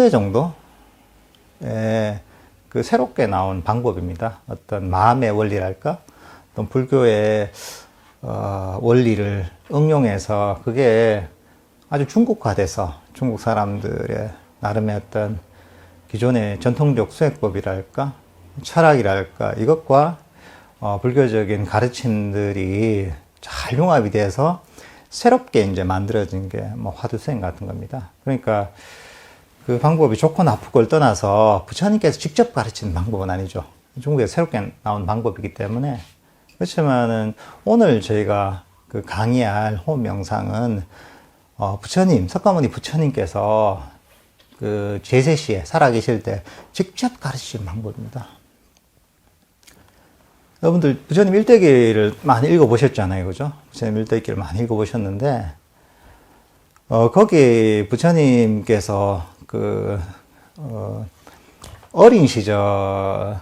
3배 정도의 그 새롭게 나온 방법입니다. 어떤 마음의 원리랄까? 어떤 불교의 원리를 응용해서 그게 아주 중국화돼서 중국 사람들의 나름의 어떤 기존의 전통적 수행법이랄까? 철학이랄까? 이것과 불교적인 가르침들이 잘 융합이 돼서 새롭게 이제 만들어진 게 뭐 화두수행 같은 겁니다. 그러니까 그 방법이 좋고 나쁘고를 떠나서 부처님께서 직접 가르치는 방법은 아니죠. 중국에서 새롭게 나온 방법이기 때문에. 그렇지만은 오늘 저희가 그 강의할 호흡 명상은 부처님, 석가모니 부처님께서 그 제세시에 살아계실 때 직접 가르치신 방법입니다. 여러분들 부처님 일대기를 많이 읽어보셨잖아요, 그죠? 부처님 일대기를 많이 읽어보셨는데 거기 부처님께서 그 어린 시절에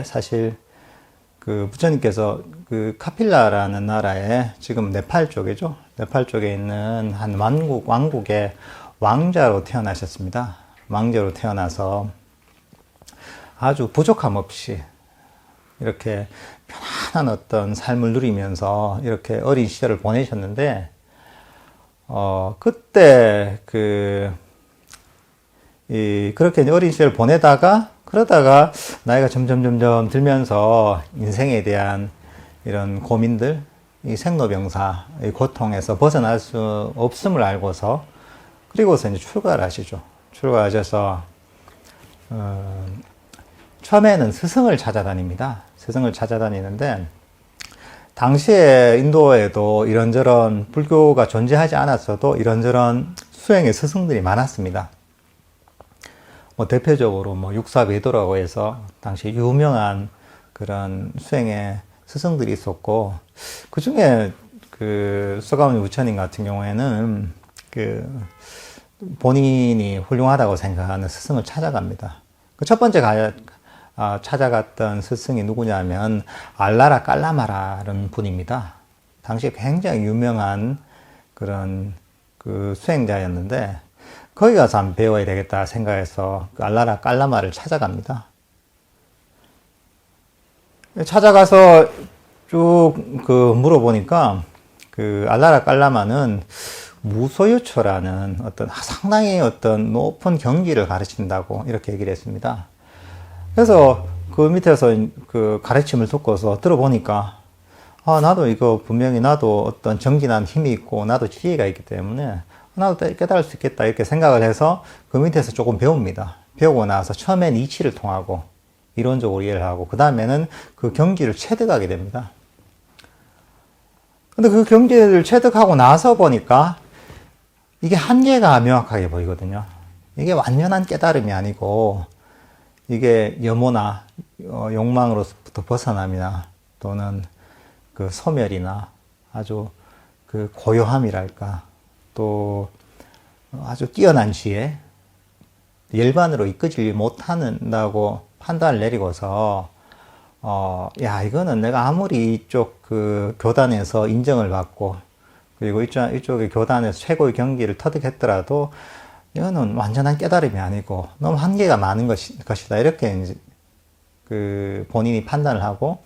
사실 그 부처님께서 그 카필라라는 나라에 지금 네팔 쪽이죠. 네팔 쪽에 있는 한 왕국의 왕자로 태어나셨습니다. 왕자로 태어나서 아주 부족함 없이 이렇게 편안한 어떤 삶을 누리면서 이렇게 어린 시절을 보내셨는데, 그때 그렇게 어린 시절을 보내다가, 그러다가 나이가 점점 들면서 인생에 대한 이런 고민들, 이 생로병사, 이 고통에서 벗어날 수 없음을 알고서, 그리고서 이제 출가를 하시죠. 출가하셔서, 처음에는 스승을 찾아다닙니다. 스승을 찾아다니는데, 당시에 인도에도 이런저런 불교가 존재하지 않았어도 이런저런 수행의 스승들이 많았습니다. 뭐 대표적으로 뭐 육사베도라고 해서 당시 유명한 그런 수행의 스승들이 있었고, 그 중에 그 석가모니 부처님 같은 경우에는 그 본인이 훌륭하다고 생각하는 스승을 찾아갑니다. 그 첫 번째 찾아갔던 스승이 누구냐면 알라라 깔라마라는 분입니다. 당시에 굉장히 유명한 그런 그 수행자였는데, 거기 가서 한번 배워야 되겠다 생각해서 그 알라라 깔라마를 찾아갑니다. 찾아가서 쭉 그 물어보니까 그 알라라 깔라마는 무소유초라는 어떤 상당히 어떤 높은 경지를 가르친다고 이렇게 얘기를 했습니다. 그래서 그 밑에서 그 가르침을 듣고서 들어보니까, 나도 이거 분명히 나도 어떤 정진한 힘이 있고 나도 지혜가 있기 때문에 나도 깨달을 수 있겠다 이렇게 생각을 해서 그 밑에서 조금 배웁니다. 배우고 나서 처음엔 이치를 통하고 이론적으로 이해를 하고 그 다음에는 그 경지를 체득하게 됩니다. 근데 그 경지를 체득하고 나서 보니까 이게 한계가 명확하게 보이거든요. 이게 완전한 깨달음이 아니고 이게 염오나 욕망으로부터 벗어남이나 또는 그 소멸이나 아주 그 고요함이랄까 또 아주 뛰어난 지혜, 열반으로 이끌지 못한다고 판단을 내리고서 이거는 내가 아무리 이쪽 그 교단에서 인정을 받고 그리고 이쪽의 교단에서 최고의 경지를 터득했더라도 이거는 완전한 깨달음이 아니고 너무 한계가 많은 것이다. 이렇게 이제 그 본인이 판단을 하고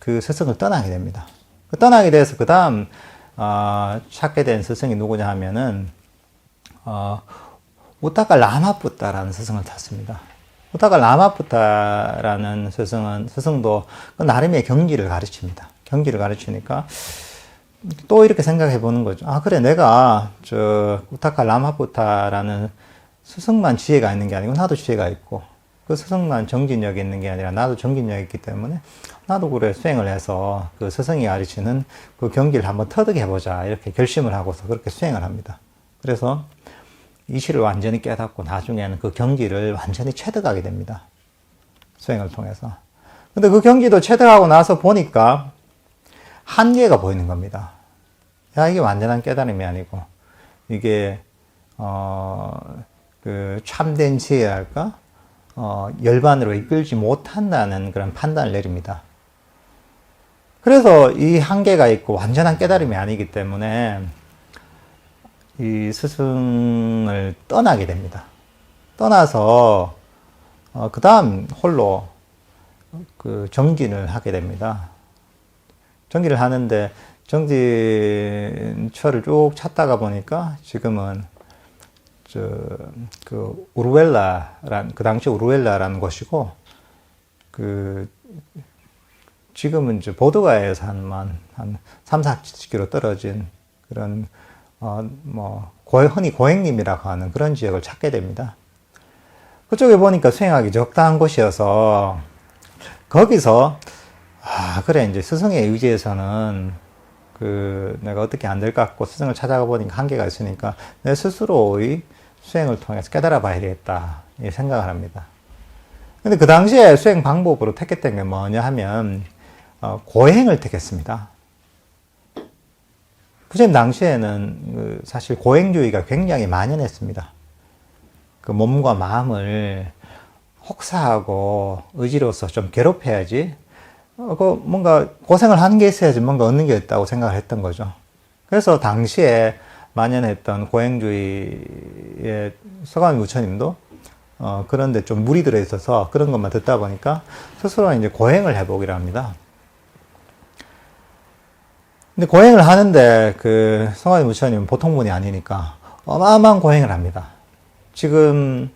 그 스승을 떠나게 됩니다. 떠나게 돼서 그 다음 찾게 된 스승이 누구냐 하면은 우타카 라마푸타라는 스승을 찾습니다. 우타카 라마푸타라는 스승도 그 나름의 경지를 가르칩니다. 경지를 가르치니까 또 이렇게 생각해 보는 거죠. 그래, 내가 우타카 라마푸타라는 스승만 지혜가 있는 게 아니고 나도 지혜가 있고 그 스승만 정진력이 있는 게 아니라 나도 정진력이 있기 때문에 나도 그래 수행을 해서 그 스승이 가르치는 그 경지를 한번 터득해 보자 이렇게 결심을 하고서 그렇게 수행을 합니다. 그래서 이치를 완전히 깨닫고 나중에는 그 경지를 완전히 체득하게 됩니다. 수행을 통해서. 근데 그 경지도 체득하고 나서 보니까 한계가 보이는 겁니다. 이게 완전한 깨달음이 아니고 이게 그 참된 지혜랄까 열반으로 이끌지 못한다는 그런 판단을 내립니다. 그래서 이 한계가 있고 완전한 깨달음이 아니기 때문에 이 스승을 떠나게 됩니다. 떠나서 그 다음 홀로 그 정진을 하게 됩니다. 정진을 하는데 정진처를 쭉 찾다가 보니까 지금은 그 우르웰라란 그 당시 우르웰라라는 곳이고 그 지금은 이제 보드가에서 한 3, 40km 떨어진 그런 흔히 고행림이라고 하는 그런 지역을 찾게 됩니다. 그쪽에 보니까 수행하기 적당한 곳이어서 거기서 그래 이제 스승의 의지에서는 내가 어떻게 안 될 것 같고 스승을 찾아가 보니까 한계가 있으니까 내 스스로의 수행을 통해서 깨달아 봐야 되겠다 이 생각을 합니다. 근데 그 당시에 수행 방법으로 택했던 게 뭐냐 하면 고행을 택했습니다. 부처님 당시에는 사실 고행주의가 굉장히 만연했습니다. 그 몸과 마음을 혹사하고 의지로서 좀 괴롭혀야지 뭔가 고생을 하는 게 있어야지 뭔가 얻는 게 있다고 생각을 했던 거죠. 그래서 당시에 만연했던 고행주의의 서가모니 부처님도 그런데 좀 물이 들어 있어서 그런 것만 듣다 보니까 스스로 이제 고행을 해보기로 합니다. 근데 고행을 하는데 서가모니 부처님은 보통 분이 아니니까 어마어마한 고행을 합니다. 지금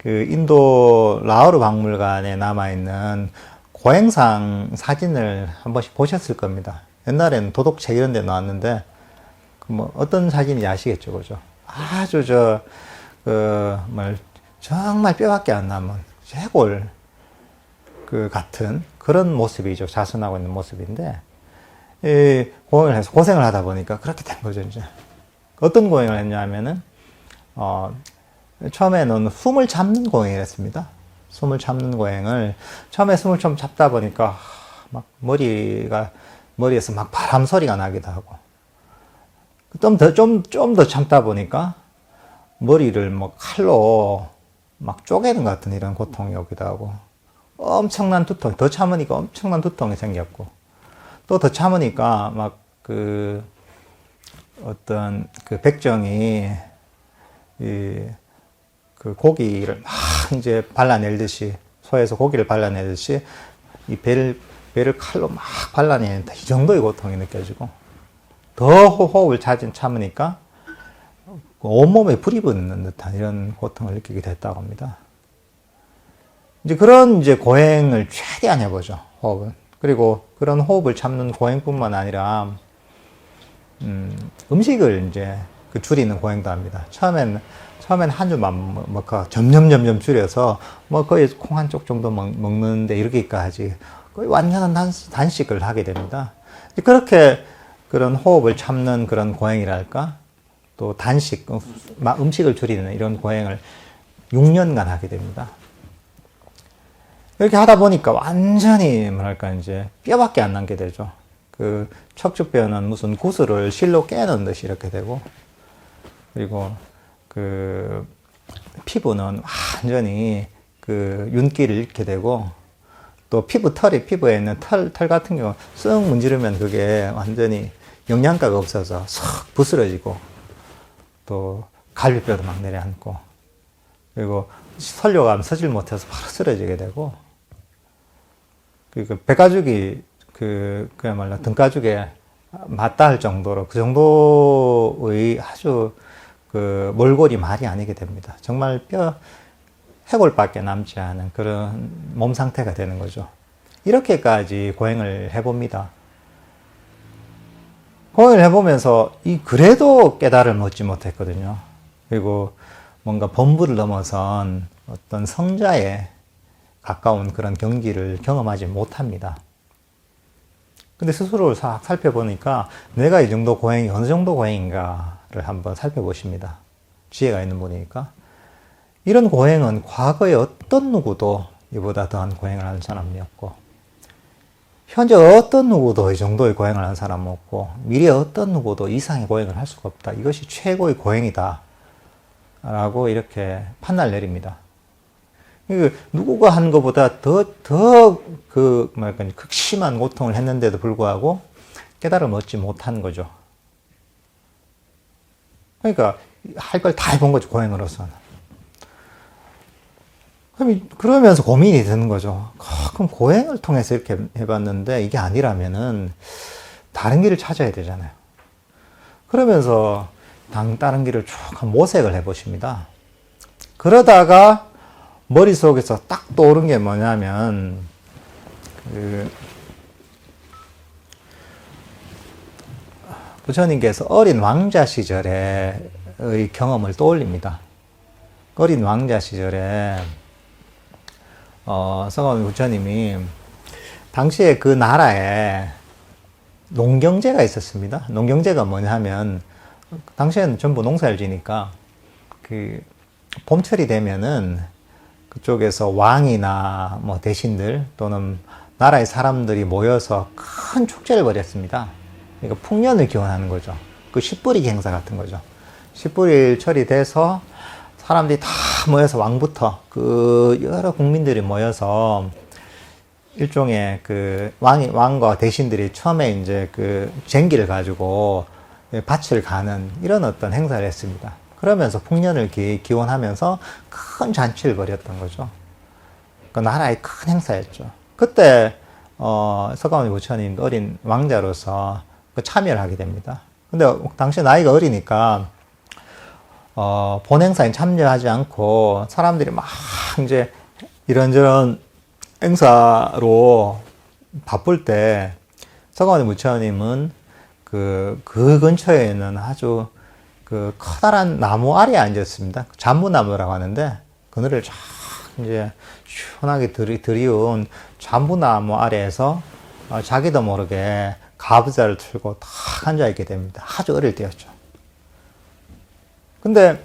인도 라오르 박물관에 남아있는 고행상 사진을 한 번씩 보셨을 겁니다. 옛날에는 도덕책 이런 데 나왔는데, 어떤 사진인지 아시겠죠, 그죠? 아주 정말 뼈밖에 안 남은 쇄골 같은 그런 모습이죠. 자선하고 있는 모습인데, 고행을 해서 고생을 하다 보니까 그렇게 된 거죠, 이제. 어떤 고행을 했냐 하면은, 처음에는 숨을 참는 고행을 했습니다. 숨을 참는 고행을 처음에 숨을 좀 잡다 보니까 막 머리에서 막 바람 소리가 나기도 하고 좀 더 참다 보니까 머리를 뭐 칼로 막 쪼개는 것 같은 이런 고통이 오기도 하고 엄청난 두통, 더 참으니까 엄청난 두통이 생겼고 또 더 참으니까 막 어떤 백정이 고기를 막 이제 발라내듯이, 소에서 고기를 발라내듯이, 이 배를 칼로 막 발라내는데, 이 정도의 고통이 느껴지고, 더 호흡을 참으니까, 온몸에 불이 붙는 듯한 이런 고통을 느끼게 됐다고 합니다. 이제 그런 고행을 최대한 해보죠, 호흡은. 그리고 그런 호흡을 참는 고행뿐만 아니라, 음식을 이제 줄이는 고행도 합니다. 처음엔 한 줄만 먹고 점점 줄여서 거의 콩 한 쪽 정도 먹는데 이렇게까지 거의 완전한 단식을 하게 됩니다. 그렇게 그런 호흡을 참는 그런 고행이랄까 또 단식, 음식을 줄이는 이런 고행을 6년간 하게 됩니다. 이렇게 하다 보니까 완전히 이제 뼈밖에 안 남게 되죠. 척추뼈는 무슨 구슬을 실로 깨는 듯이 이렇게 되고, 그리고 피부는 완전히 윤기를 잃게 되고, 또 피부에 있는 털 같은 경우 쓱 문지르면 그게 완전히 영양가가 없어서 싹 부스러지고, 또 갈비뼈도 막 내려앉고, 그리고 설료가 서질 못해서 바로 쓰러지게 되고, 배가죽이 그야말로 등가죽에 맞다 할 정도로 그 정도의 아주 몰골이 말이 아니게 됩니다. 정말 해골밖에 남지 않은 그런 몸 상태가 되는 거죠. 이렇게까지 고행을 해봅니다. 고행을 해보면서 그래도 깨달음을 얻지 못했거든요. 그리고 뭔가 범부를 넘어선 어떤 성자에 가까운 그런 경지를 경험하지 못합니다. 근데 스스로를 싹 살펴보니까 내가 이 정도 고행이 어느 정도 고행인가를 한번 살펴보십니다. 지혜가 있는 분이니까. 이런 고행은 과거에 어떤 누구도 이보다 더한 고행을 하는 사람이 없고, 현재 어떤 누구도 이 정도의 고행을 하는 사람은 없고, 미래에 어떤 누구도 이상의 고행을 할 수가 없다. 이것이 최고의 고행이다. 라고 이렇게 판단을 내립니다. 누구가 한 것보다 극심한 고통을 했는데도 불구하고 깨달음을 얻지 못한 거죠. 그러니까 할 걸 다 해본 거죠, 고행으로서는. 그러면서 고민이 드는 거죠. 그럼 고행을 통해서 이렇게 해봤는데 이게 아니라면은 다른 길을 찾아야 되잖아요. 그러면서 다른 길을 쭉 모색을 해보십니다. 그러다가 머릿속에서 딱 떠오른 게 뭐냐면, 부처님께서 어린 왕자 시절의 경험을 떠올립니다. 어린 왕자 시절에, 서가모니 부처님이 당시에 그 나라에 농경제가 있었습니다. 농경제가 뭐냐면, 당시에는 전부 농사를 지니까, 봄철이 되면은 그쪽에서 왕이나 뭐 대신들 또는 나라의 사람들이 모여서 큰 축제를 벌였습니다. 그러니까 풍년을 기원하는 거죠. 그 씨뿌리기 행사 같은 거죠. 씨뿌리 철이 돼서 사람들이 다 모여서 왕부터 그 여러 국민들이 모여서 일종의 그 왕과 대신들이 처음에 이제 그 쟁기를 가지고 밭을 가는 이런 어떤 행사를 했습니다. 그러면서 풍년을 기원하면서 큰 잔치를 벌였던 거죠. 그 나라의 큰 행사였죠. 그때 서가모니 부처님 어린 왕자로서 참여를 하게 됩니다. 근데 당시 나이가 어리니까 본 행사에 참여하지 않고 사람들이 막 이제 이런저런 행사로 바쁠 때 서가모니 부처님은 그 근처에 있는 아주 그 커다란 나무 아래에 앉았습니다. 잠부나무라고 하는데 그늘을 쫙 이제 시원하게 들이운 잠부나무 아래에서 자기도 모르게 가부좌를 틀고 탁 앉아있게 됩니다. 아주 어릴 때였죠. 근데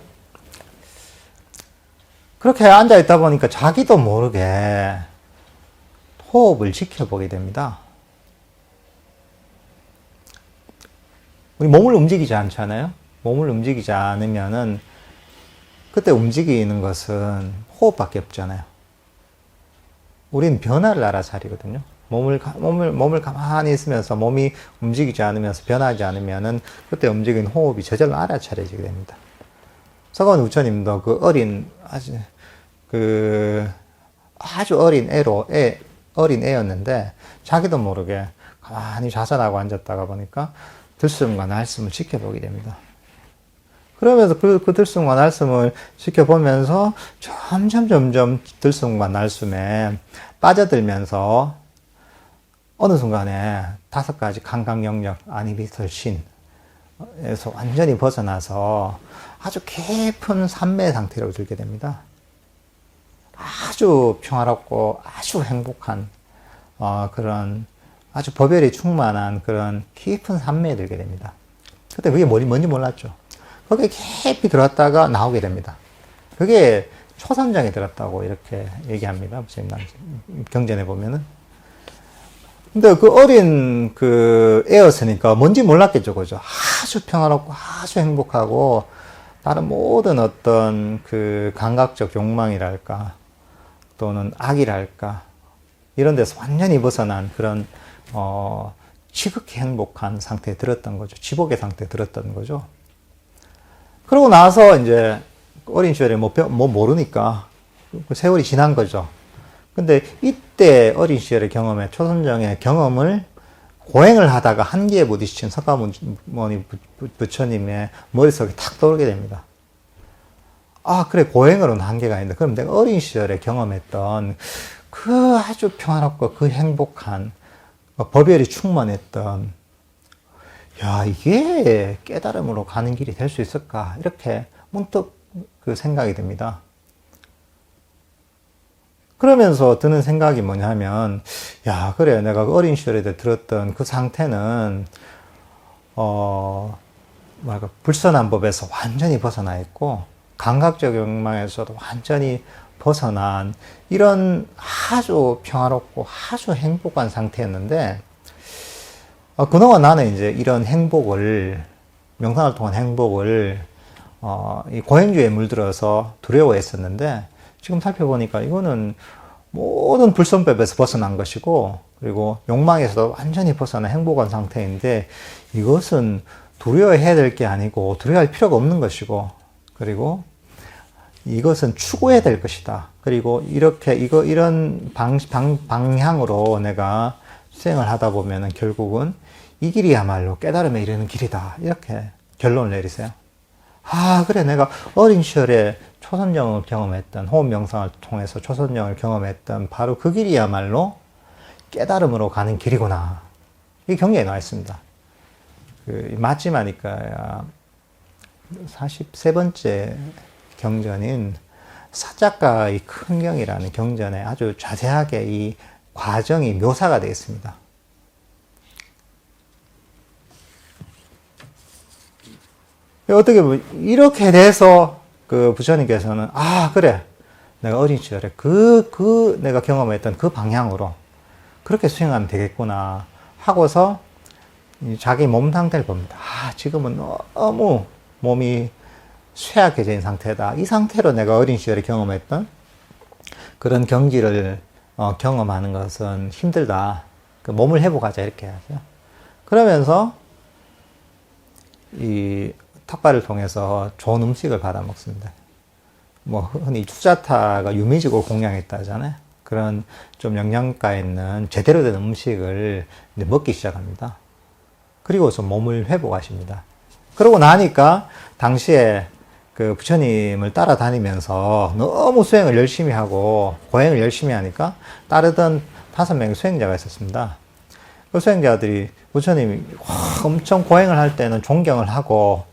그렇게 앉아있다 보니까 자기도 모르게 호흡을 지켜보게 됩니다. 우리 몸을 움직이지 않잖아요. 몸을 움직이지 않으면은 그때 움직이는 것은 호흡밖에 없잖아요. 우리는 변화를 알아차리거든요. 몸을 가만히 있으면서 몸이 움직이지 않으면서 변하지 않으면은 그때 움직이는 호흡이 저절로 알아차려지게 됩니다. 서가모니 부처님도 그 아주 어린 어린 애였는데 자기도 모르게 가만히 좌선하고 앉았다가 보니까 들숨과 날숨을 지켜보게 됩니다. 그러면서 그 들숨과 날숨을 지켜보면서 점점 들숨과 날숨에 빠져들면서 어느 순간에 5가지 강강영력 아니비설신에서 완전히 벗어나서 아주 깊은 산매 상태로 들게 됩니다. 아주 평화롭고 아주 행복한 그런 아주 법열이 충만한 그런 깊은 산매에 들게 됩니다. 그때 그게 뭔지 몰랐죠. 거기에 깊이 들어갔다가 나오게 됩니다. 그게 초산장에 들었다고 이렇게 얘기합니다. 경전에 보면은. 근데 그 어린 그 애였으니까 뭔지 몰랐겠죠. 그죠? 아주 평화롭고 아주 행복하고 다른 모든 어떤 그 감각적 욕망이랄까 또는 악이랄까 이런 데서 완전히 벗어난 그런 지극히 행복한 상태에 들었던 거죠. 지복의 상태에 들었던 거죠. 그러고 나서 이제 어린 시절에 뭐 모르니까 세월이 지난 거죠. 근데 이때 어린 시절의 경험에 초선정의 경험을 고행을 하다가 한계에 부딪힌 서가모니 부처님의 머릿속에 탁 떠오르게 됩니다. 아, 그래, 고행으로는 한계가 있는데, 그럼 내가 어린 시절에 경험했던 그 아주 평화롭고 그 행복한 법열이 충만했던, 야, 이게 깨달음으로 가는 길이 될 수 있을까? 이렇게 문득 그 생각이 듭니다. 그러면서 드는 생각이 뭐냐면, 야, 그래, 내가 어린 시절에 들었던 그 상태는, 불선한 법에서 완전히 벗어나 있고, 감각적 욕망에서도 완전히 벗어난 이런 아주 평화롭고 아주 행복한 상태였는데, 그동안 나는 이제 이런 행복을, 명상을 통한 행복을, 이 고행주의에 물들어서 두려워했었는데, 지금 살펴보니까 이거는 모든 불선법에서 벗어난 것이고, 그리고 욕망에서도 완전히 벗어난 행복한 상태인데, 이것은 두려워해야 될 게 아니고 두려워할 필요가 없는 것이고, 그리고 이것은 추구해야 될 것이다. 그리고 이렇게 이런 방향으로 내가 수행을 하다 보면은 결국은 이 길이야말로 깨달음에 이르는 길이다. 이렇게 결론을 내리세요. 아, 그래. 내가 어린 시절에 초선정을 경험했던, 호흡 명상을 통해서 초선정을 경험했던 바로 그 길이야말로 깨달음으로 가는 길이구나. 이 경계에 나와 있습니다. 마지막이니까 43번째 경전인 사작가의 큰 경이라는 경전에 아주 자세하게 이 과정이 묘사가 되어 있습니다. 어떻게 보면 이렇게 돼서 그 부처님께서는 아 그래 내가 어린 시절에 내가 경험했던 그 방향으로 그렇게 수행하면 되겠구나 하고서 자기 몸 상태를 봅니다. 아 지금은 너무 몸이 쇠약해진 상태다. 이 상태로 내가 어린 시절에 경험했던 그런 경지를 경험하는 것은 힘들다. 그 몸을 회복하자 이렇게 하죠. 그러면서 이 탁발을 통해서 좋은 음식을 받아 먹습니다. 뭐 흔히 수자타가 유미직을 공양했다잖아요. 그런 좀 영양가 있는 제대로 된 음식을 이제 먹기 시작합니다. 그리고서 몸을 회복하십니다. 그러고 나니까 당시에 그 부처님을 따라다니면서 너무 수행을 열심히 하고 고행을 열심히 하니까 따르던 5명의 수행자가 있었습니다. 그 수행자들이 부처님이 엄청 고행을 할 때는 존경을 하고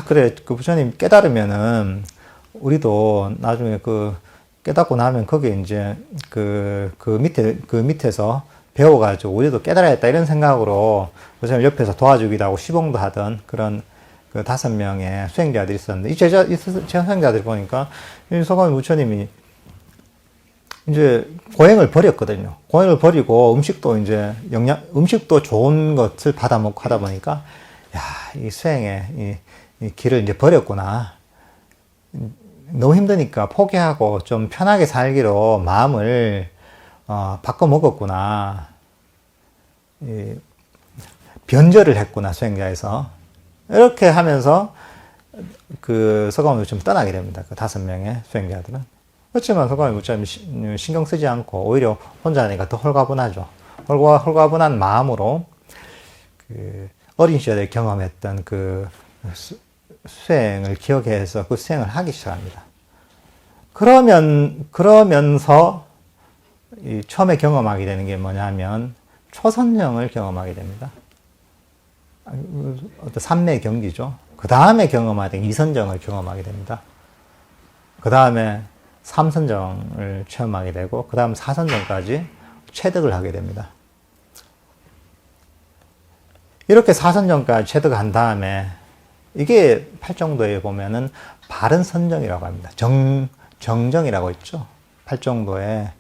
그래 그 부처님 깨달으면은 우리도 나중에 그 깨닫고 나면 거기에 이제 그 밑에서 배워가지고 우리도 깨달아야겠다 이런 생각으로 부처님 옆에서 도와주기도 하고 시봉도 하던 그런 그 5명의 수행자들이 있었는데 이 수행자들이 보니까 이 서가모니 부처님이 이제 고행을 버렸거든요. 고행을 버리고 음식도 좋은 것을 받아 먹고 하다 보니까 이 수행의 이 길을 이제 버렸구나. 너무 힘드니까 포기하고 좀 편하게 살기로 마음을 바꿔 먹었구나. 변절을 했구나 수행자에서. 이렇게 하면서 그 서가모니 부처님 떠나게 됩니다. 그 5명의 수행자들은. 그렇지만 서가모니 부처님 신경 쓰지 않고 오히려 혼자 하니까 더 홀가분하죠. 홀가분한 마음으로 그 어린 시절에 경험했던 그 수행을 기억해서 그 수행을 하기 시작합니다. 그러면서 처음에 경험하게 되는 게 뭐냐면 초선정을 경험하게 됩니다. 어떤 삼昧경기죠. 그 다음에 경험하게 된 이선정을 경험하게 됩니다. 그 다음에 삼선정을 체험하게 되고 그 다음 사선정까지 체득을 하게 됩니다. 이렇게 사선정까지 체득한 다음에 이게 팔정도에 보면은 바른 선정이라고 합니다. 정정이라고 있죠. 팔정도에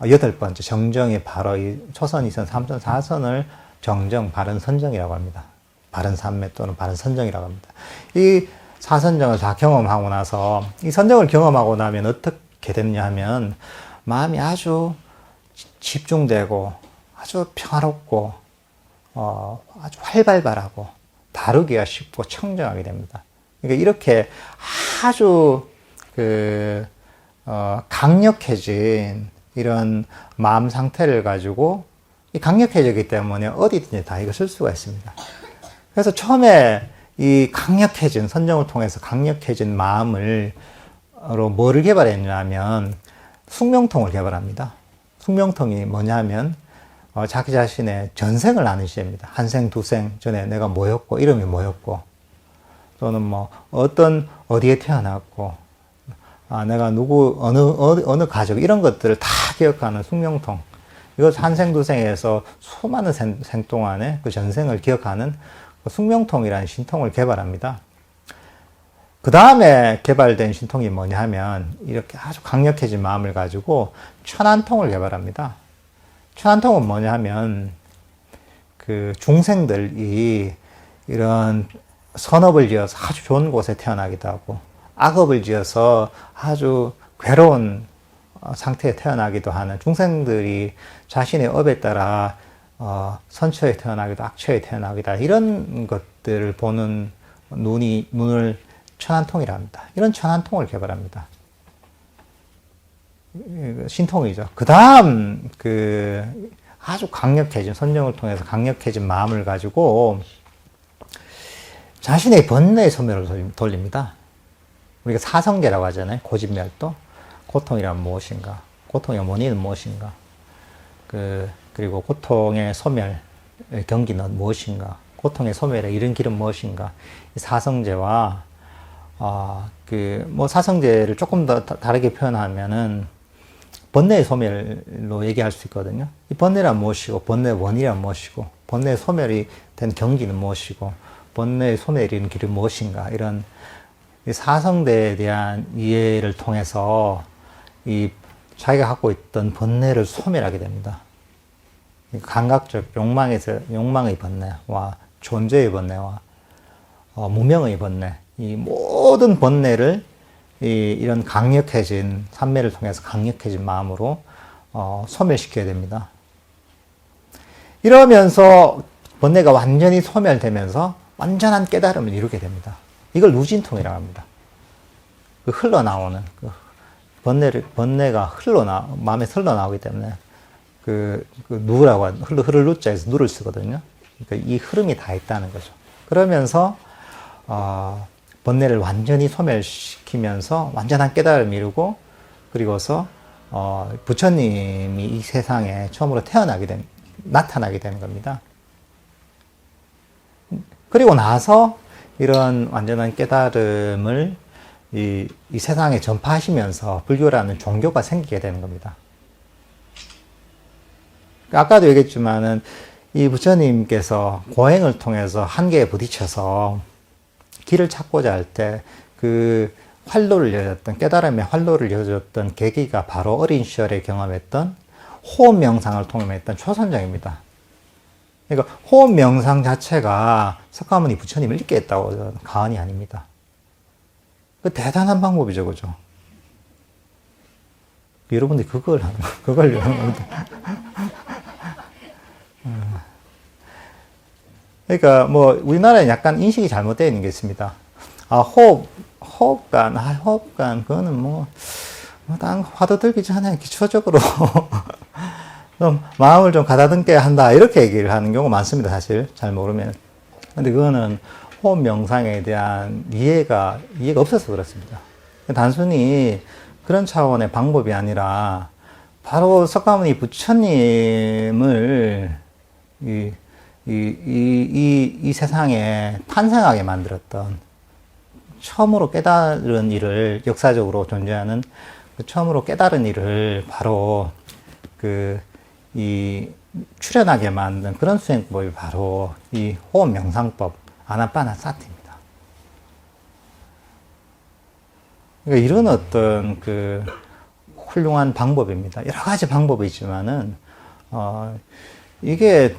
8번째 정정이 바로 이 초선, 이선, 삼선, 사선을 정정, 바른 선정이라고 합니다. 바른 삼매 또는 바른 선정이라고 합니다. 이 사선정을 다 경험하고 나서 이 선정을 경험하고 나면 어떻게 됐냐 하면 마음이 아주 집중되고 아주 평화롭고 아주 활발하고 다루기가 쉽고 청정하게 됩니다. 그러니까 이렇게 아주 강력해진 이런 마음 상태를 가지고 강력해지기 때문에 어디든지 다 이거 쓸 수가 있습니다. 그래서 처음에 이 강력해진 선정을 통해서 강력해진 마음으로 뭐를 개발했냐면 숙명통을 개발합니다. 숙명통이 뭐냐면 자기 자신의 전생을 아는 시제입니다. 한 생, 두 생 전에 내가 뭐였고 이름이 뭐였고 또는 뭐 어디에 태어났고 내가 어느 가족 이런 것들을 다 기억하는 숙명통. 이것 한 생, 두 생에서 수많은 생 동안에 그 전생을 기억하는 그 숙명통이라는 신통을 개발합니다. 그 다음에 개발된 신통이 뭐냐 하면 이렇게 아주 강력해진 마음을 가지고 천안통을 개발합니다. 천안통은 뭐냐 하면 그 중생들이 이런 선업을 지어서 아주 좋은 곳에 태어나기도 하고 악업을 지어서 아주 괴로운 상태에 태어나기도 하는 중생들이 자신의 업에 따라 선처에 태어나기도 악처에 태어나기다 이런 것들을 보는 눈을 천안통이라 합니다. 이런 천안통을 개발합니다. 신통이죠. 그 다음 아주 강력해진 선정을 통해서 강력해진 마음을 가지고 자신의 번뇌의 소멸을 돌립니다. 우리가 사성제라고 하잖아요. 고집멸도. 고통이란 무엇인가? 고통의 원인은 무엇인가? 그리고 고통의 소멸, 경기는 무엇인가? 고통의 소멸에 이른 길은 무엇인가? 이 사성제와, 사성제를 조금 더 다르게 표현하면은, 번뇌의 소멸로 얘기할 수 있거든요. 이 번뇌란 무엇이고, 번뇌의 원인이란 무엇이고, 번뇌의 소멸이 된 경기는 무엇이고, 번뇌의 소멸에 이른 길은 무엇인가? 이런 이 사성제에 대한 이해를 통해서 자기가 갖고 있던 번뇌를 소멸하게 됩니다. 감각적 욕망의 번뇌와 존재의 번뇌와 무명의 번뇌, 이 모든 번뇌를 이런 강력해진 삼매를 통해서 강력해진 마음으로 소멸시켜야 됩니다. 이러면서 번뇌가 완전히 소멸되면서 완전한 깨달음을 이루게 됩니다. 이걸 누진통이라고 합니다. 흘러나오는 번뇌가 마음에 흘러나오기 때문에 누라고 흐를 누자에서 누를 쓰거든요. 그러니까 이 흐름이 다 있다는 거죠. 그러면서 번뇌를 완전히 소멸시키면서 완전한 깨달음을 이루고 그리고서 부처님이 이 세상에 처음으로 나타나게 되는 겁니다. 그리고 나서 이런 완전한 깨달음을 이 세상에 전파하시면서 불교라는 종교가 생기게 되는 겁니다. 아까도 얘기했지만은 이 부처님께서 고행을 통해서 한계에 부딪혀서 길을 찾고자 할 때 활로를 여셨던, 깨달음의 활로를 여셨던 계기가 바로 어린 시절에 경험했던 호흡 명상을 통했던 초선정입니다. 그러니까 호흡 명상 자체가 석가모니 부처님을 잊게 했다고 저는 과언이 아닙니다. 대단한 방법이죠, 그죠? 여러분들이 그걸 여러분들. 그러니까 우리나라에 약간 인식이 잘못되어 있는 게 있습니다. 호흡관, 그거는 딴 화두 들기 전에 기초적으로 좀 마음을 좀 가다듬게 한다, 이렇게 얘기를 하는 경우가 많습니다, 사실. 잘 모르면. 근데 그거는 호흡 명상에 대한 이해가 없어서 그렇습니다. 단순히 그런 차원의 방법이 아니라 바로 석가모니 부처님을 이 세상에 탄생하게 만들었던 처음으로 깨달은 일을, 역사적으로 존재하는 처음으로 깨달은 일을 바로 출현하게 만든 그런 수행법이 바로 이 호흡 명상법, 아나빠나사티입니다. 그러니까 이런 어떤 훌륭한 방법입니다. 여러 가지 방법이 있지만은, 이게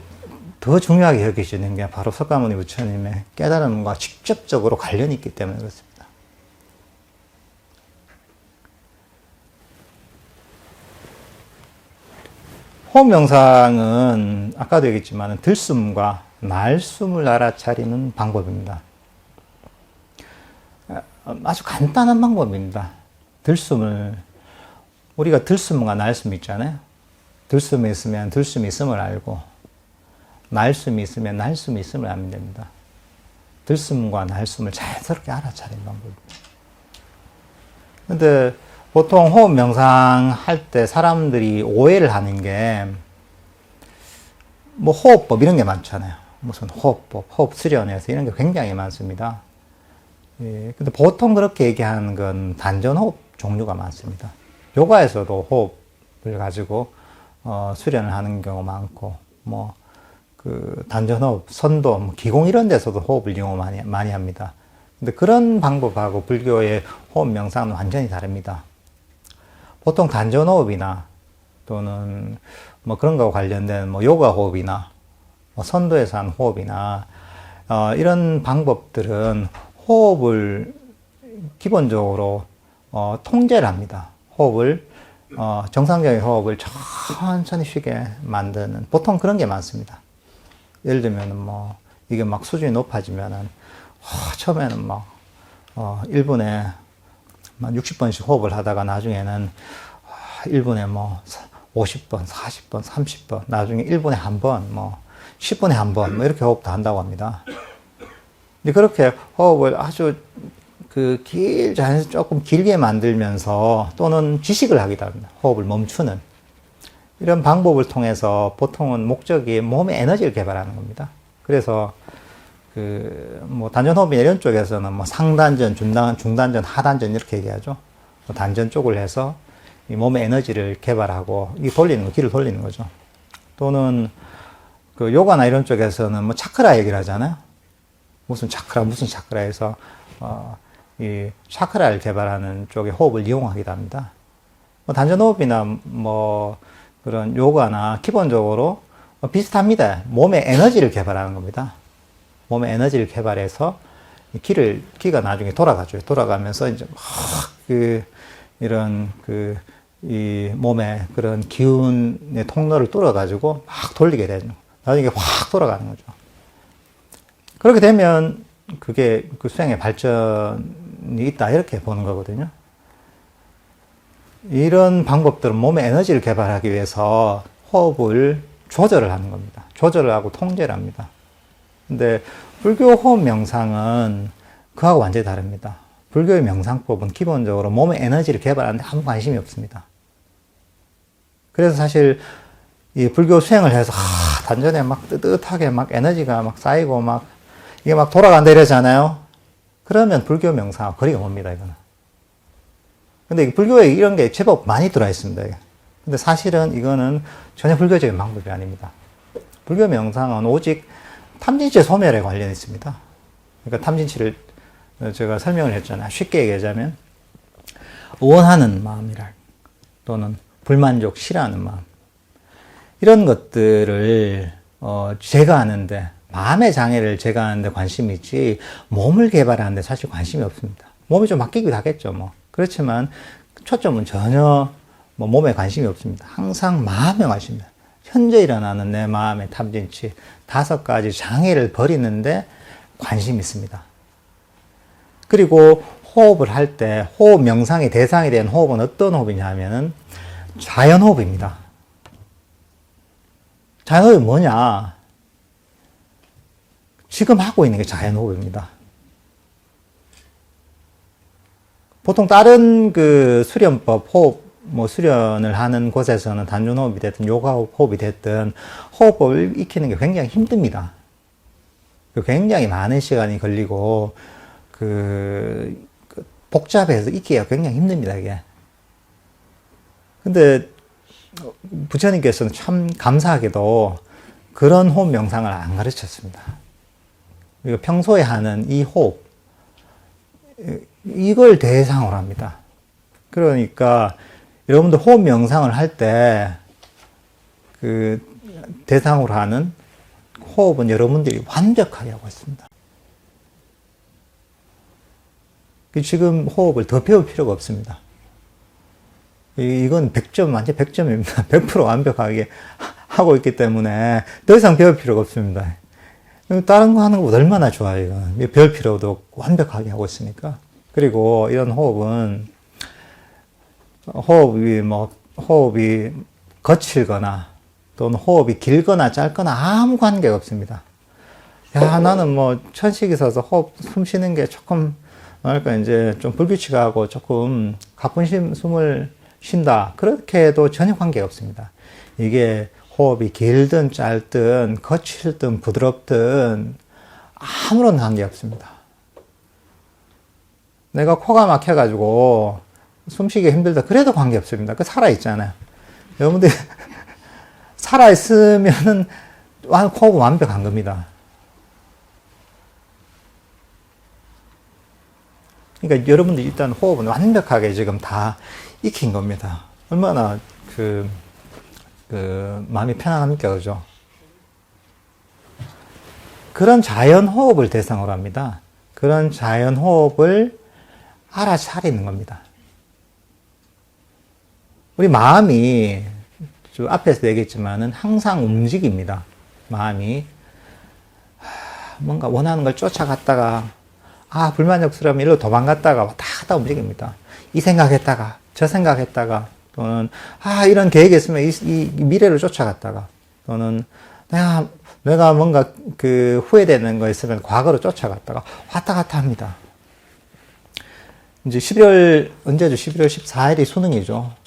더 중요하게 여기시는 게 바로 석가모니 부처님의 깨달음과 직접적으로 관련이 있기 때문에 그렇습니다. 호흡 명상은 아까도 얘기했지만 들숨과 날숨을 알아차리는 방법입니다. 아주 간단한 방법입니다. 우리가 들숨과 날숨 있잖아요. 들숨이 있으면 들숨이 있음을 알고, 날숨이 있으면 날숨이 있음을 알면 됩니다. 들숨과 날숨을 자연스럽게 알아차리는 방법입니다. 근데 보통 호흡 명상 할 때 사람들이 오해를 하는 게, 호흡법 이런 게 많잖아요. 무슨 호흡법, 호흡 수련에서 이런 게 굉장히 많습니다. 예, 근데 보통 그렇게 얘기하는 건 단전호흡 종류가 많습니다. 요가에서도 호흡을 가지고, 수련을 하는 경우 많고, 단전호흡, 선도, 기공 이런 데서도 호흡을 이용 많이 합니다. 근데 그런 방법하고 불교의 호흡 명상은 완전히 다릅니다. 보통 단전호흡이나 또는 그런 거와 관련된 요가 호흡이나 선도에서 한 호흡이나 이런 방법들은 호흡을 기본적으로 통제를 합니다. 호흡을 정상적인 호흡을 천천히 쉬게 만드는, 보통 그런 게 많습니다. 예를 들면, 뭐, 이게 막 수준이 높아지면은, 처음에는 막, 1분에 막 60번씩 호흡을 하다가 나중에는 1분에 뭐 50번, 40번, 30번, 나중에 1분에 한 번, 뭐 10분에 한 번, 뭐 이렇게 호흡도 한다고 합니다. 근데 그렇게 호흡을 아주 자연스럽게 조금 길게 만들면서 또는 지식을 하기도 합니다. 호흡을 멈추는. 이런 방법을 통해서 보통은 목적이 몸의 에너지를 개발하는 겁니다. 그래서 뭐 단전호흡이나 이런 쪽에서는 뭐 상단전, 중단전, 하단전 이렇게 얘기하죠. 뭐 단전 쪽을 해서 이 몸의 에너지를 개발하고 이 기를 돌리는 거죠. 또는 요가나 이런 쪽에서는 뭐 차크라 얘기를 하잖아요. 무슨 차크라 해서 이 차크라를 개발하는 쪽에 호흡을 이용하기도 합니다. 뭐 단전호흡이나 뭐 그런 요가나 기본적으로 비슷합니다. 몸의 에너지를 개발하는 겁니다. 몸의 에너지를 개발해서 기가 나중에 돌아가죠. 돌아가면서 이제 이 몸의 그런 기운의 통로를 뚫어가지고 막 돌리게 되죠. 나중에 확 돌아가는 거죠. 그렇게 되면 그게 그 수행의 발전이 있다 이렇게 보는 거거든요. 이런 방법들은 몸의 에너지를 개발하기 위해서 호흡을 조절을 하는 겁니다. 조절을 하고 통제를 합니다. 근데 불교 호흡 명상은 그하고 완전히 다릅니다. 불교의 명상법은 기본적으로 몸의 에너지를 개발하는데 아무 관심이 없습니다. 그래서 사실 이 불교 수행을 해서 단전에 막 뜨뜻하게 막 에너지가 막 쌓이고 막 이게 막 돌아간다 이러잖아요. 그러면 불교 명상하고 거리가 멉니다, 이거는. 근데 불교에 이런 게 제법 많이 들어와 있습니다. 근데 사실은 이거는 전혀 불교적인 방법이 아닙니다. 불교 명상은 오직 탐진치 소멸에 관련해 있습니다. 그러니까 탐진치를 제가 설명을 했잖아요. 쉽게 얘기하자면 원하는 마음이랄 또는 불만족, 싫어하는 마음 이런 것들을 제거하는데 마음의 장애를 제거하는데 관심이 있지 몸을 개발하는데 사실 관심이 없습니다. 몸이 좀 바뀌기도 하겠죠. 뭐 그렇지만 초점은 전혀 뭐 몸에 관심이 없습니다. 항상 마음에 관심입니다. 현재 일어나는 내 마음의 탐진치 5가지 장애를 버리는데 관심이 있습니다. 그리고 호흡을 할 때 호흡 명상의 대상이 된 호흡은 어떤 호흡이냐 하면은 자연호흡입니다. 자연호흡이 뭐냐? 지금 하고 있는 게 자연호흡입니다. 보통 다른 수련법, 호흡, 뭐 수련을 하는 곳에서는 단전호흡이 됐든 요가 호흡이 됐든 호흡법을 익히는 게 굉장히 힘듭니다. 굉장히 많은 시간이 걸리고 복잡해서 익히기가 굉장히 힘듭니다, 이게. 근데 부처님께서는 참 감사하게도 그런 호흡 명상을 안 가르쳤습니다. 그리고 평소에 하는 이 호흡, 이걸 대상으로 합니다. 그러니까 여러분들 호흡 명상을 할 때 대상으로 하는 호흡은 여러분들이 완벽하게 하고 있습니다. 지금 호흡을 더 배울 필요가 없습니다. 이건 100점, 완전 100점입니다. 100% 완벽하게 하고 있기 때문에 더 이상 배울 필요가 없습니다. 다른 거 하는 것보다 얼마나 좋아요. 배울 필요도 없고 완벽하게 하고 있으니까. 그리고 이런 호흡은 호흡이 거칠거나 또는 호흡이 길거나 짧거나 아무 관계가 없습니다. 야, 나는 뭐 천식이 서서 호흡 숨 쉬는 게 조금 뭐랄까 이제 좀 불규칙하고 조금 가쁜 숨을 쉰다. 그렇게 해도 전혀 관계가 없습니다. 이게 호흡이 길든 짧든 거칠든 부드럽든 아무런 관계 없습니다. 내가 코가 막혀가지고 숨쉬기 힘들다. 그래도 관계 없습니다. 살아있잖아요. 여러분들 살아있으면은 호흡은 완벽한 겁니다. 그러니까 여러분들 일단 호흡은 완벽하게 지금 다 익힌 겁니다. 얼마나 마음이 편안합니까? 그죠? 그런 자연 호흡을 대상으로 합니다. 그런 자연 호흡을 알아차리는 겁니다. 우리 마음이, 저 앞에서 얘기했지만은 항상 움직입니다. 마음이. 뭔가 원하는 걸 쫓아갔다가, 불만족스러우면 일로 도망갔다가 왔다 갔다 움직입니다. 이 생각했다가, 저 생각했다가, 또는, 이런 계획이 있으면 이 미래를 쫓아갔다가, 또는 내가 뭔가 후회되는 거 있으면 과거로 쫓아갔다가 왔다 갔다 합니다. 이제 11월 14일이 수능이죠.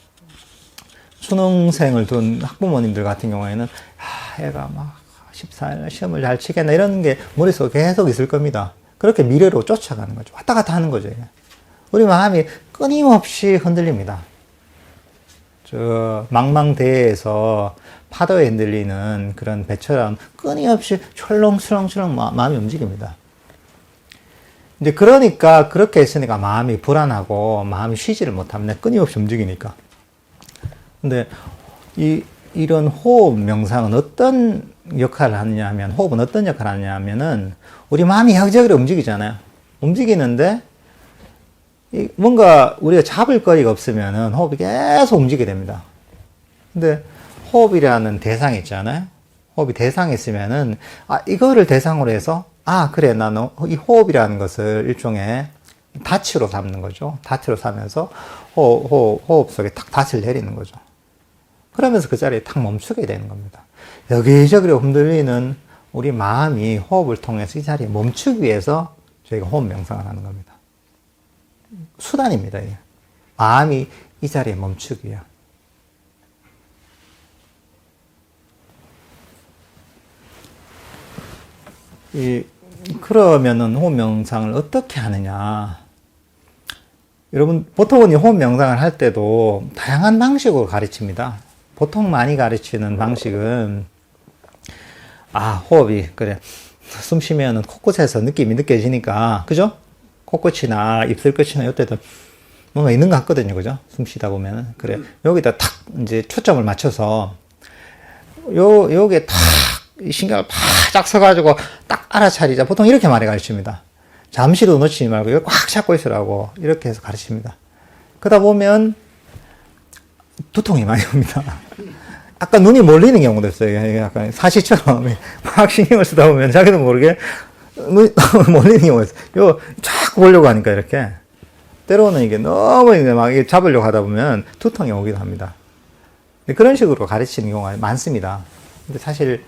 수능생을 둔 학부모님들 같은 경우에는, 애가 막 14일 시험을 잘 치겠나 이런 게 머릿속에 계속 있을 겁니다. 그렇게 미래로 쫓아가는 거죠. 왔다 갔다 하는 거죠. 우리 마음이 끊임없이 흔들립니다. 망망대해에서 파도에 흔들리는 그런 배처럼 끊임없이 철렁철렁철렁 마음이 움직입니다. 이제 그러니까 그렇게 했으니까 마음이 불안하고 마음이 쉬지를 못합니다. 끊임없이 움직이니까. 근데 이런 호흡 명상은 어떤 역할을 하느냐 호흡은 어떤 역할을 하느냐면은 우리 마음이 여기저기 움직이잖아요. 움직이는데 뭔가 우리가 잡을 거리가 없으면은 호흡이 계속 움직이게 됩니다. 근데 호흡이라는 대상이 있잖아요. 호흡이 대상이 있으면은 이거를 대상으로 해서 그래 나는 이 호흡이라는 것을 일종의 닻으로 삼는 거죠. 닻으로 삼면서 호흡 속에 탁 닻을 내리는 거죠. 그러면서 그 자리에 탁 멈추게 되는 겁니다. 여기저기로 흔들리는 우리 마음이 호흡을 통해서 이 자리에 멈추기 위해서 저희가 호흡 명상을 하는 겁니다. 수단입니다. 이게. 마음이 이 자리에 멈추기 위해. 그러면은 호흡 명상을 어떻게 하느냐. 여러분, 보통은 이 호흡 명상을 할 때도 다양한 방식으로 가르칩니다. 보통 많이 가르치는 방식은, 호흡이, 그래. 숨 쉬면은 코끝에서 느낌이 느껴지니까, 그죠? 코끝이나 입술 끝이나 이때도 뭔가 있는 것 같거든요. 그죠? 숨 쉬다 보면은. 그래. 여기다 탁, 이제 초점을 맞춰서, 여기에 탁, 신경을 바짝 써가지고 딱 알아차리자. 보통 이렇게 많이 가르칩니다. 잠시도 놓치지 말고 이걸 꽉 잡고 있으라고 이렇게 해서 가르칩니다. 그러다 보면 두통이 많이 옵니다. 약간 눈이 몰리는 경우도 있어요. 약간 사시처럼 막 신경을 쓰다 보면 자기도 모르게 눈이 몰리는 경우가 있어요. 쫙 보려고 하니까 이렇게. 때로는 이게 너무 막 잡으려고 하다 보면 두통이 오기도 합니다. 그런 식으로 가르치는 경우가 많습니다. 근데 사실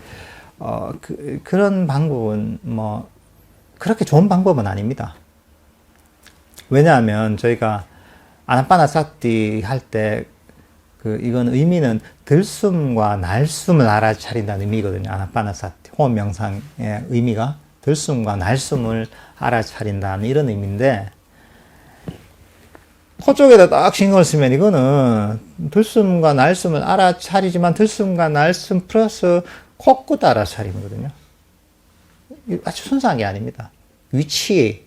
그런 방법은 그렇게 좋은 방법은 아닙니다. 왜냐하면 저희가 아나파나사티 할 때 이건 의미는 들숨과 날숨을 알아차린다는 의미거든요. 아나파나사티 호흡 명상의 의미가 들숨과 날숨을 알아차린다는 이런 의미인데 코 쪽에다 딱 신경을 쓰면 이거는 들숨과 날숨을 알아차리지만 들숨과 날숨 플러스 코끝 알아차림이거든요. 아주 순수한 게 아닙니다. 위치에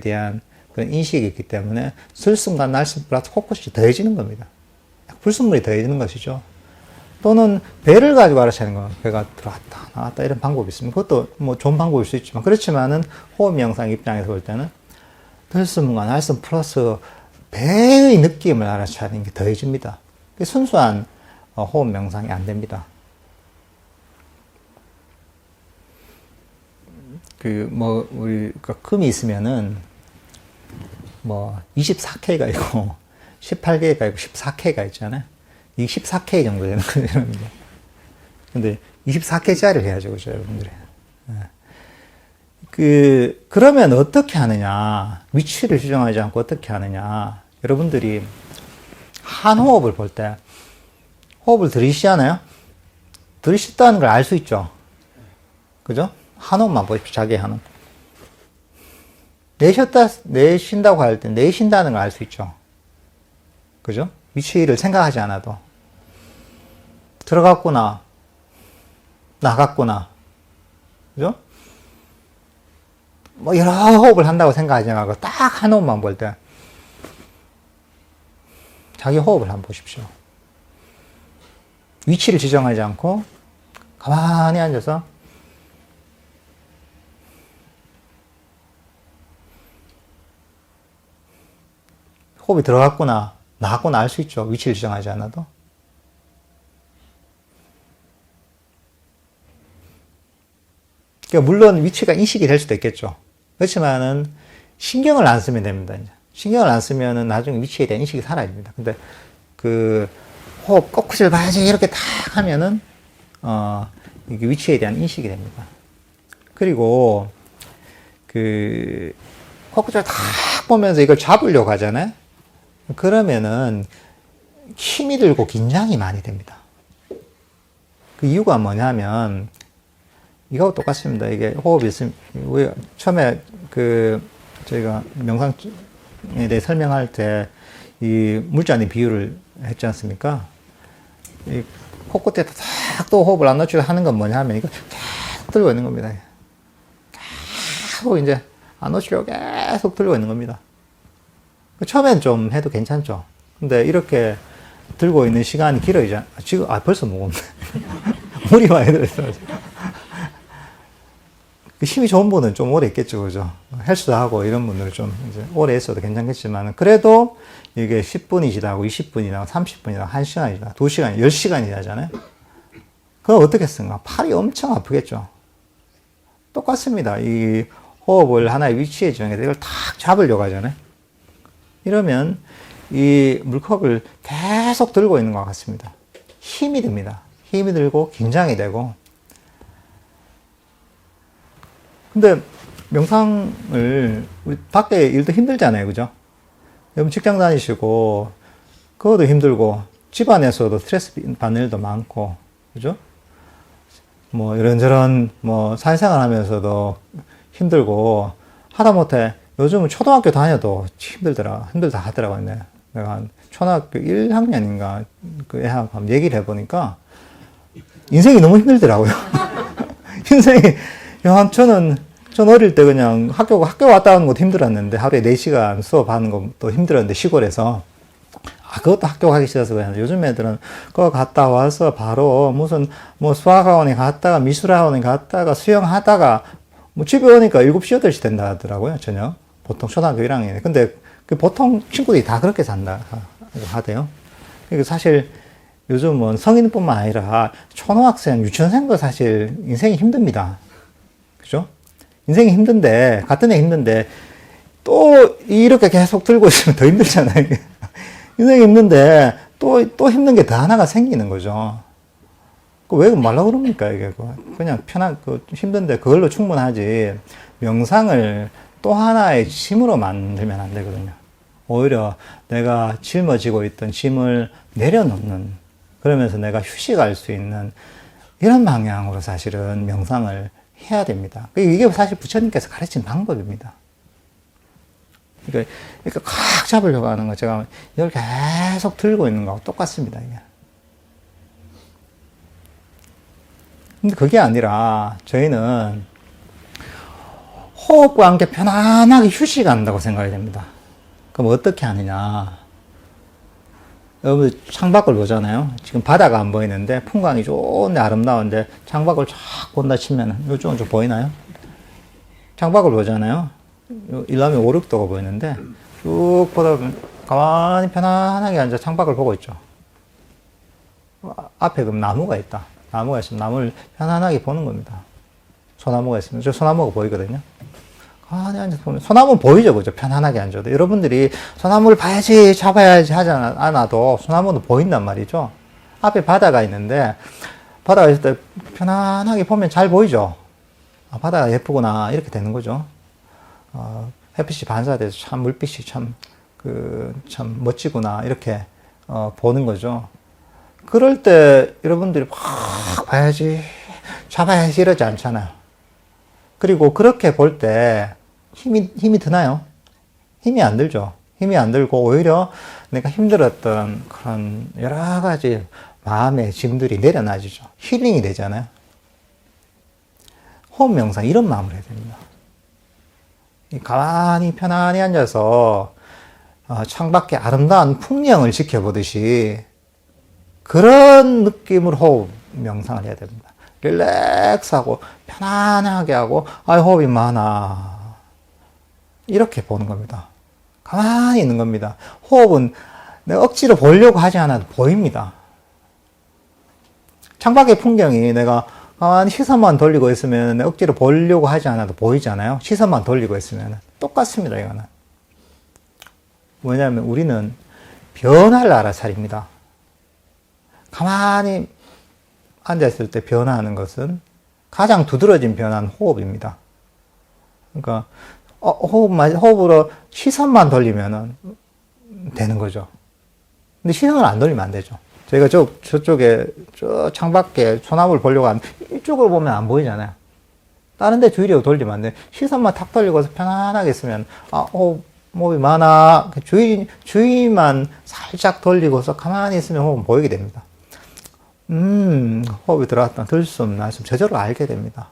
대한 그런 인식이 있기 때문에 들숨과 날숨 플러스 코끝이 더해지는 겁니다. 불순물이 더해지는 것이죠. 또는 배를 가지고 알아차리는 거, 배가 들어왔다 나왔다 이런 방법이 있습니다. 그것도 좋은 방법일 수 있지만 그렇지만은 호흡 명상 입장에서 볼 때는 들숨과 날숨 플러스 배의 느낌을 알아차리는 게 더해집니다. 순수한 호흡 명상이 안 됩니다. 우리가 금이 있으면은 24K가 있고 18K가 있고 14K가 있잖아요. 이 14K 정도 되는 거예요. 근데 24K짜리를 해야죠, 그죠, 여러분들이. 그러면 어떻게 하느냐, 위치를 지정하지 않고 어떻게 하느냐, 여러분들이 한 호흡을 볼 때, 호흡을 들이쉬잖아요? 들이쉬다는 걸 알 수 있죠? 그죠? 한 호흡만 보십시오, 자기 한 호흡. 내쉰다고 할 때, 내쉰다는 걸 알 수 있죠? 그죠? 위치를 생각하지 않아도. 들어갔구나, 나갔구나. 그죠? 여러 호흡을 한다고 생각하지 말고 딱 한 호흡만 볼 때 자기 호흡을 한번 보십시오. 위치를 지정하지 않고 가만히 앉아서 호흡이 들어갔구나 나갔구나 알 수 있죠. 위치를 지정하지 않아도. 그러니까 물론 위치가 인식이 될 수도 있겠죠. 그렇지만은 신경을 안 쓰면 됩니다. 이제. 신경을 안 쓰면은 나중에 위치에 대한 인식이 사라집니다. 근데 그 호흡 꼬꾸질 봐야지 이렇게 탁 하면은 이게 위치에 대한 인식이 됩니다. 그리고 그 꼬꾸질 탁 보면서 이걸 잡으려고 하잖아요. 그러면은 힘이 들고 긴장이 많이 됩니다. 그 이유가 뭐냐면 이거하고 똑같습니다. 이게 호흡이 있으면 우리 처음에 그 저희가 명상에 대해 설명할 때 이 물잔의 비유를 했지 않습니까? 이 코끝에 탁 또 호흡을 안 넣으려고 하는 건 뭐냐면 이거 계속 들고 있는 겁니다. 계속 이제 안 넣으려고 계속 들고 있는 겁니다. 처음엔 좀 해도 괜찮죠. 근데 이렇게 들고 있는 시간이 길어지잖아. 지금 벌써 무겁네. 물이 많이 들어있어요. 힘이 좋은 분은 좀 오래 있겠죠, 그죠? 헬스도 하고 이런 분들은 좀 이제 오래 있어도 괜찮겠지만, 그래도 이게 10분이 지나고 20분이 지나고 30분이 지나고 1시간이 지나고 2시간이, 10시간이 지나잖아요? 그럼 어떻겠습니까? 팔이 엄청 아프겠죠? 똑같습니다. 이 호흡을 하나의 위치에 정해서 이걸 탁 잡으려고 하잖아요? 이러면 이 물컵을 계속 들고 있는 것 같습니다. 힘이 듭니다. 힘이 들고 긴장이 되고. 근데 명상을 우리 밖에 일도 힘들잖아요, 그죠? 여러분 직장 다니시고 그것도 힘들고 집안에서도 스트레스 받는 일도 많고, 그죠? 뭐 이런저런 뭐 사회생활 하면서도 힘들고 하다못해 요즘은 초등학교 다녀도 힘들다 하더라고요. 내가 한 초등학교 1학년인가 그 애하고 한번 얘기를 해보니까 인생이 너무 힘들더라고요. 인생이, 저는 어릴 때 그냥 학교 왔다 가는 것도 힘들었는데 하루에 4시간 수업하는 것도 힘들었는데 시골에서. 그것도 학교 가기 싫어서 그냥 요즘 애들은 그거 갔다 와서 바로 무슨 뭐 수학학원에 갔다가 미술학원에 갔다가 수영하다가 뭐 집에 오니까 7시, 8시 된다 하더라고요, 저녁. 보통 초등학교 1학년에. 근데 그 보통 친구들이 다 그렇게 산다 하대요. 그러니까 사실 요즘은 성인뿐만 아니라 초등학생, 유치원생도 사실 인생이 힘듭니다. 그죠? 인생이 힘든데, 같은 애 힘든데, 또 이렇게 계속 들고 있으면 더 힘들잖아요. 인생이 힘든데, 또 힘든 게 더 하나가 생기는 거죠. 왜 말라 그럽니까, 이게. 그냥 힘든데 그걸로 충분하지. 명상을 또 하나의 짐으로 만들면 안 되거든요. 오히려 내가 짊어지고 있던 짐을 내려놓는, 그러면서 내가 휴식할 수 있는 이런 방향으로 사실은 명상을 해야 됩니다. 이게 사실 부처님께서 가르친 방법입니다. 그러니까 꽉 잡으려고 하는 거, 제가 이걸 계속 들고 있는 거하고 똑같습니다, 이게. 근데 그게 아니라 저희는 호흡과 함께 편안하게 휴식한다고 생각이 됩니다. 그럼 어떻게 하느냐? 여러분 창밖을 보잖아요. 지금 바다가 안 보이는데 풍광이 좋은데 아름다운데 창밖을 쫙 본다 치면 이쪽은 좀 보이나요? 창밖을 보잖아요. 일남이 5, 6도가 보이는데 쭉 보다 보면 가만히 편안하게 앉아 창밖을 보고 있죠. 앞에 그럼 나무가 있다. 나무가 있으면 나무를 편안하게 보는 겁니다. 소나무가 있으면 저 소나무가 보이거든요. 가만히 앉아서 보면 소나무는 보이죠, 그죠? 편안하게 앉아도. 여러분들이 소나무를 봐야지, 잡아야지 하지 않아도 소나무는 보인단 말이죠. 앞에 바다가 있는데 바다가 있을 때 편안하게 보면 잘 보이죠. 바다가 예쁘구나 이렇게 되는 거죠. 햇빛이 반사돼서 참 물빛이 참 멋지구나 이렇게 보는 거죠. 그럴 때 여러분들이 막 봐야지, 잡아야지 이러지 않잖아요. 그리고 그렇게 볼 때 힘이 드나요? 힘이 안 들죠. 힘이 안 들고 오히려 내가 힘들었던 그런 여러 가지 마음의 짐들이 내려놔지죠. 힐링이 되잖아요. 호흡 명상 이런 마음으로 해야 됩니다. 가만히 편안히 앉아서 창밖의 아름다운 풍경을 지켜보듯이 그런 느낌으로 호흡 명상을 해야 됩니다. 릴렉스하고 편안하게 하고 호흡이 많아 이렇게 보는 겁니다. 가만히 있는 겁니다. 호흡은 내가 억지로 보려고 하지 않아도 보입니다. 창밖의 풍경이 내가 가만히 시선만 돌리고 있으면 억지로 보려고 하지 않아도 보이잖아요. 시선만 돌리고 있으면. 똑같습니다, 이거는. 뭐냐면 우리는 변화를 알아차립니다. 가만히 앉아있을 때 변화하는 것은 가장 두드러진 변화는 호흡입니다. 그러니까 호흡으로 시선만 돌리면 되는 거죠. 근데 시선을 안 돌리면 안 되죠. 저희가 저쪽에 저 창밖에 소나무를 보려고 하면 이쪽으로 보면 안 보이잖아요. 다른 데 주의력을 돌리면 안 돼. 시선만 탁 돌리고서 편안하게 있으면 호흡이 많아. 주의만 살짝 돌리고서 가만히 있으면 호흡은 보이게 됩니다. 호흡이 들어왔다. 들숨, 날숨 저절로 알게 됩니다.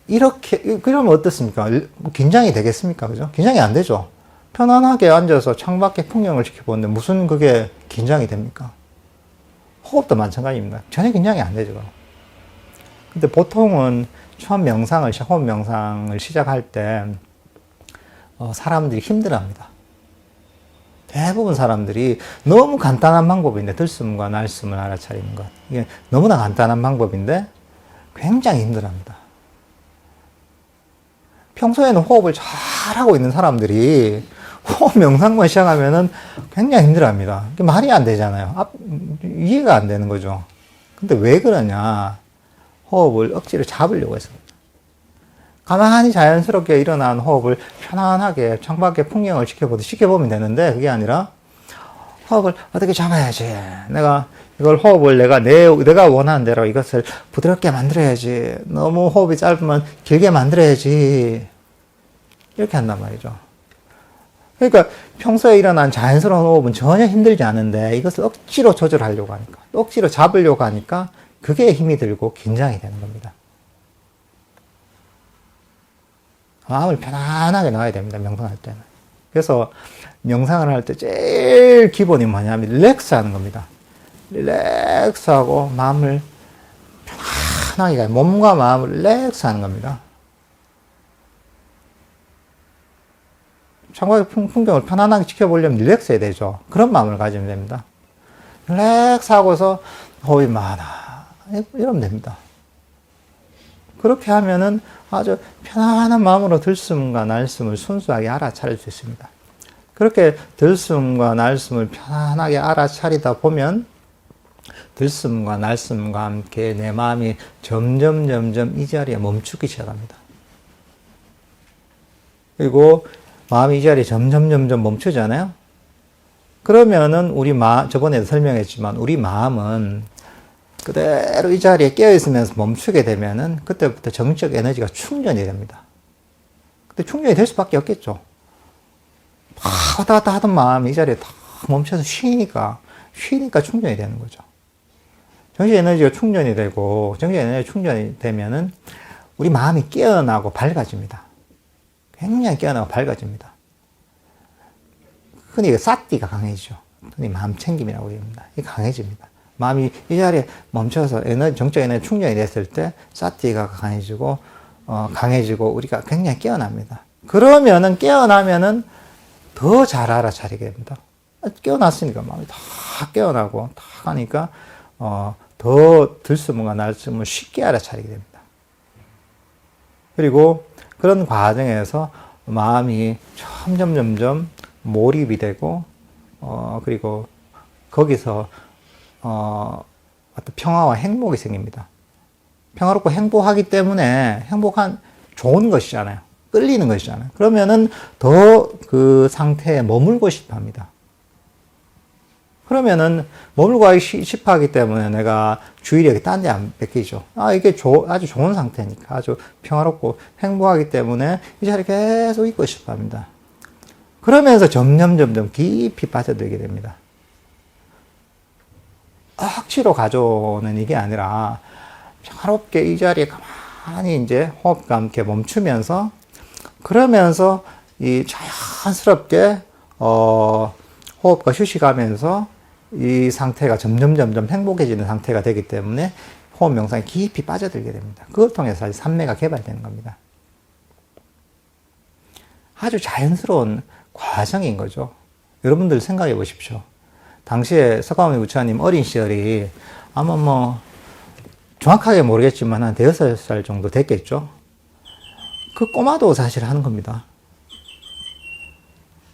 이렇게 그러면 어떻습니까? 긴장이 되겠습니까? 그죠? 긴장이 안 되죠. 편안하게 앉아서 창밖의 풍경을 지켜보는데 무슨 그게 긴장이 됩니까? 호흡도 마찬가지입니다. 전혀 긴장이 안 되죠. 근데 보통은 처음 호흡 명상을 시작할 때 사람들이 힘들어합니다. 대부분 사람들이 너무 간단한 방법인데 들숨과 날숨을 알아차리는 것, 이게 너무나 간단한 방법인데 굉장히 힘들어합니다. 평소에는 호흡을 잘하고 있는 사람들이 호흡 명상만 시작하면은 굉장히 힘들어합니다. 말이 안 되잖아요. 이해가 안 되는 거죠. 근데 왜 그러냐? 호흡을 억지로 잡으려고 했습니다. 가만히 자연스럽게 일어난 호흡을 편안하게 창밖의 풍경을 지켜보면 되는데 그게 아니라 호흡을 어떻게 잡아야지. 호흡을 내가 원하는 대로 이것을 부드럽게 만들어야지. 너무 호흡이 짧으면 길게 만들어야지. 이렇게 한단 말이죠. 그러니까 평소에 일어난 자연스러운 호흡은 전혀 힘들지 않은데 이것을 억지로 조절하려고 하니까, 억지로 잡으려고 하니까 그게 힘이 들고 긴장이 되는 겁니다. 마음을 편안하게 놔야 됩니다, 명상할 때는. 그래서 명상을 할 때 제일 기본이 뭐냐면 릴렉스 하는 겁니다. 릴렉스하고 마음을 편안하게, 몸과 마음을 릴렉스 하는 겁니다. 창밖의 풍경을 편안하게 지켜보려면 릴렉스 해야 되죠. 그런 마음을 가지면 됩니다. 릴렉스 하고서 호흡이 많아. 이러면 됩니다. 그렇게 하면은 아주 편안한 마음으로 들숨과 날숨을 순수하게 알아차릴 수 있습니다. 그렇게 들숨과 날숨을 편안하게 알아차리다 보면 들숨과 날숨과 함께 내 마음이 점점 이 자리에 멈추기 시작합니다. 그리고 마음이 이 자리에 점점 멈추잖아요. 그러면은 저번에도 설명했지만 우리 마음은 그대로 이 자리에 깨어있으면서 멈추게 되면은 그때부터 정적 에너지가 충전이 됩니다. 근데 충전이 될 수밖에 없겠죠. 막 왔다 갔다 하던 마음이 이 자리에 딱 멈춰서 쉬니까 충전이 되는 거죠. 정적 에너지가 충전이 되고, 정적 에너지가 충전이 되면은 우리 마음이 깨어나고 밝아집니다. 굉장히 깨어나고 밝아집니다. 흔히 사띠가 강해지죠. 흔히 마음 챙김이라고 합니다. 이게 강해집니다. 마음이 이 자리에 멈춰서 정적 에너지 충전이 됐을 때 사띠가 강해지고 우리가 굉장히 깨어납니다. 그러면은 깨어나면은 더 잘 알아차리게 됩니다. 깨어났으니까 마음이 다 깨어나고 다 하니까 더 들숨과 날숨을 쉽게 알아차리게 됩니다. 그리고 그런 과정에서 마음이 점점 몰입이 되고 그리고 거기서 어떤 평화와 행복이 생깁니다. 평화롭고 행복하기 때문에 좋은 것이잖아요. 끌리는 것이잖아요. 그러면은 더 그 상태에 머물고 싶어 합니다. 그러면은 머물고 싶어 하기 때문에 내가 주의력이 딴 데 안 뺏기죠. 이게 아주 좋은 상태니까, 아주 평화롭고 행복하기 때문에 이 자리에 계속 있고 싶어 합니다. 그러면서 점점 깊이 빠져들게 됩니다. 억지로 가져오는 이게 아니라 평화롭게 이 자리에 가만히 이제 호흡과 함께 멈추면서, 그러면서 이 자연스럽게 호흡과 휴식하면서 이 상태가 점점 행복해지는 상태가 되기 때문에 호흡 명상에 깊이 빠져들게 됩니다. 그걸 통해서 삼매가 개발되는 겁니다. 아주 자연스러운 과정인 거죠. 여러분들 생각해 보십시오. 당시에 석가모니 부처님 어린 시절이 아마 뭐 정확하게 모르겠지만 한 5살 정도 됐겠죠. 그 꼬마도 사실 하는 겁니다.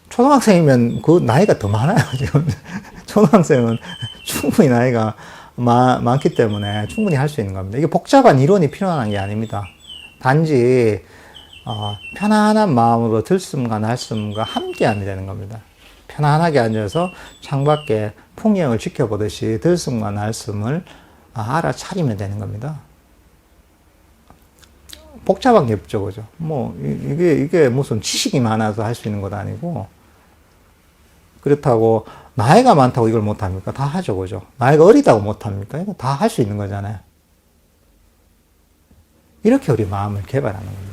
초등학생이면 그 나이가 더 많아요, 지금. 초등학생은 충분히 나이가 많기 때문에 충분히 할 수 있는 겁니다. 이게 복잡한 이론이 필요한 게 아닙니다. 단지, 편안한 마음으로 들숨과 날숨과 함께 하면 되는 겁니다. 편안하게 앉아서 창밖에 풍경을 지켜보듯이 들숨과 날숨을 알아차리면 되는 겁니다. 복잡한 게 없죠, 그죠? 뭐, 이게 무슨 지식이 많아서 할 수 있는 것도 아니고, 그렇다고, 나이가 많다고 이걸 못합니까? 다 하죠, 그죠? 나이가 어리다고 못합니까? 이거 다 할 수 있는 거잖아요. 이렇게 우리 마음을 개발하는 겁니다.